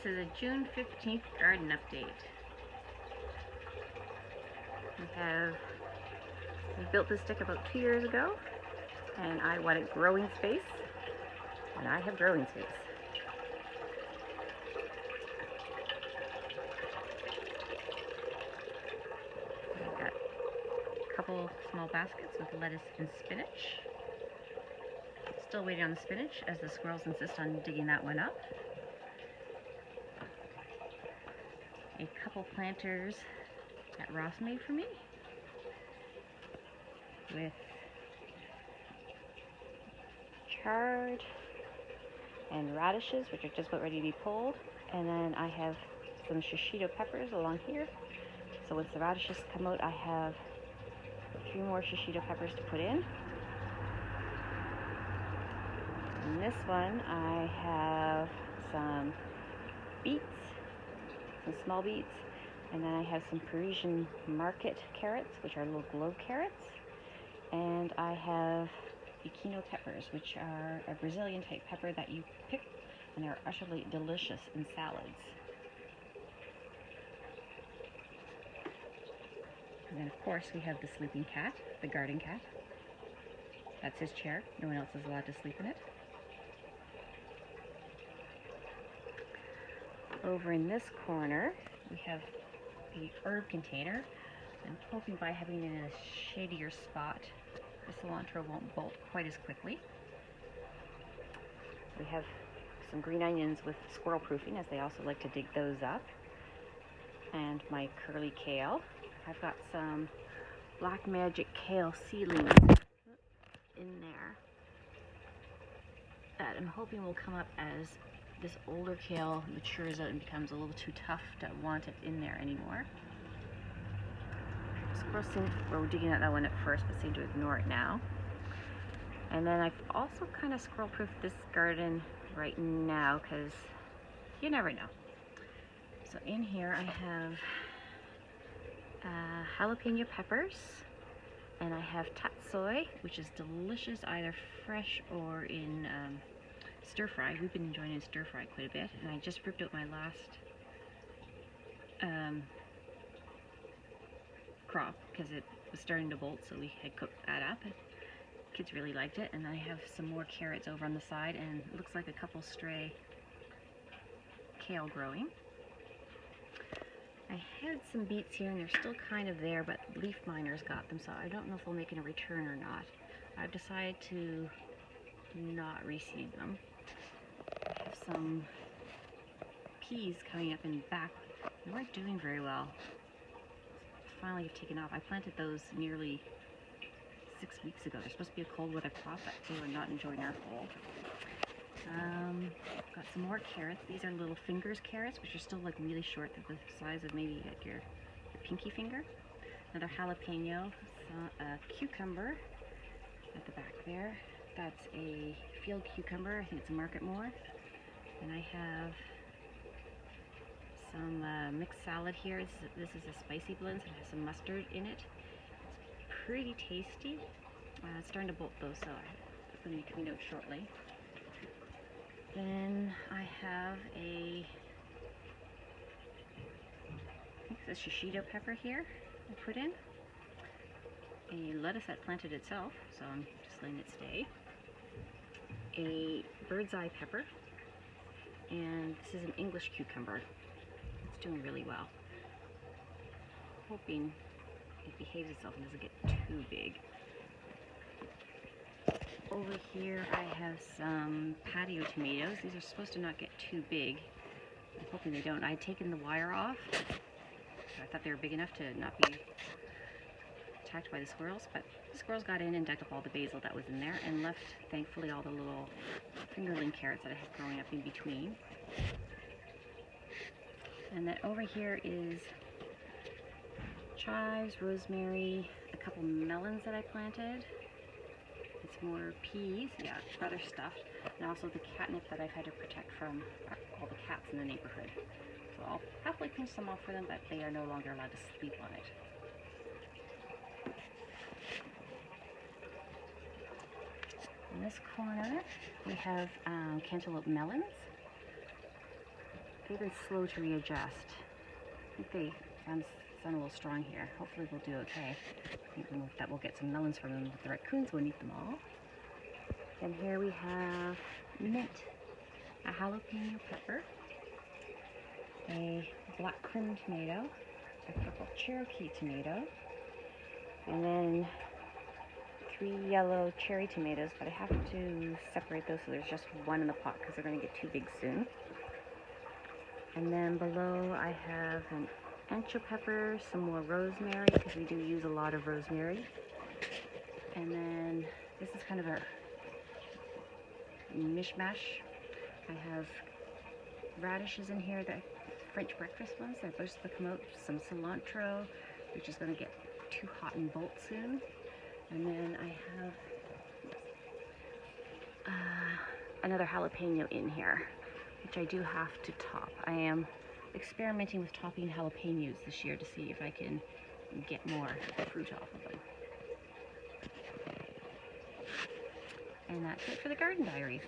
This is a June 15th garden update. We built this stick about 2 years ago, and I wanted growing space, and I have growing space. I've got a couple small baskets with lettuce and spinach. Still waiting on the spinach as the squirrels insist on digging that one up. A couple planters that Ross made for me with chard and radishes, which are just about ready to be pulled. And then I have some shishito peppers along here. So once the radishes come out, I have 3 more shishito peppers to put in. In this one, I have some beets, some small beets, and then I have some Parisian market carrots, which are little globe carrots, and I have Pequeno peppers, which are a Brazilian type pepper that you pick, and they're utterly delicious in salads. And then of course we have the sleeping cat, the garden cat. That's his chair. No one else is allowed to sleep in it. Over in this corner, we have the herb container. I'm hoping by having it in a shadier spot, the cilantro won't bolt quite as quickly. We have some green onions with squirrel proofing, as they also like to dig those up. And my curly kale. I've got some black magic kale seedlings in there that I'm hoping will come up as this older kale matures out and becomes a little too tough to want it in there anymore. Squirrels were digging at that one at first, but seem to ignore it now. And then I've also kind of squirrel proofed this garden right now, because you never know. So in here I have jalapeno peppers, and I have tatsoi, which is delicious either fresh or in stir fry. We've been enjoying stir fry quite a bit, and I just ripped out my last crop because it was starting to bolt, so we had cooked that up. Kids really liked it. And I have some more carrots over on the side, and it looks like a couple stray kale growing. I had some beets here, and they're still kind of there, but leaf miners got them, so I don't know if they'll make a return or not. I've decided to not reseed them. I have some peas coming up in back. They weren't doing very well. Finally have taken off. I planted those nearly 6 weeks ago. They're supposed to be a cold weather crop, but they were not enjoying our cold. Got some more carrots. These are little fingers carrots, which are still like really short. They're the size of maybe like your pinky finger. Another jalapeno, a cucumber at the back there. That's a field cucumber. I think it's a market more. And I have some mixed salad here. This is a spicy blend, so it has some mustard in it. It's pretty tasty. It's starting to bolt though, so it's going to be coming out shortly. Then I have I think it's a shishito pepper here I put in. A lettuce that planted itself, so I'm just letting it stay. A bird's eye pepper, and this is an English cucumber. It's doing really well. Hoping it behaves itself and doesn't get too big. Over here I have some patio tomatoes. These are supposed to not get too big. I'm hoping they don't. I had taken the wire off. I thought they were big enough to not be attacked by the squirrels, but the squirrels got in and dug up all the basil that was in there and left, thankfully, all the little fingerling carrots that I have growing up in between. And then over here is chives, rosemary, a couple melons that I planted. It's more peas, yeah, other stuff, and also the catnip that I've had to protect from all the cats in the neighborhood. So I'll happily pinch some off for them, but they are no longer allowed to sleep on it. In this corner, we have cantaloupe melons. they've been slow to readjust. I think they sound a little strong here. Hopefully we'll do okay. I think that we'll get some melons from them, but the raccoons won't eat them all. And here we have mint, a jalapeno pepper, a black cream tomato, a purple Cherokee tomato, and then 3 yellow cherry tomatoes, but I have to separate those so there's just one in the pot because they're going to get too big soon. And then below I have an ancho pepper, some more rosemary because we do use a lot of rosemary. And then this is kind of a mishmash. I have radishes in here, the French breakfast ones. They're supposed to come out. Some cilantro, which is going to get too hot and bolt soon. And then I have another jalapeno in here, which I do have to top. I am experimenting with topping jalapenos this year to see if I can get more fruit off of them. And that's it for the Garden Diaries.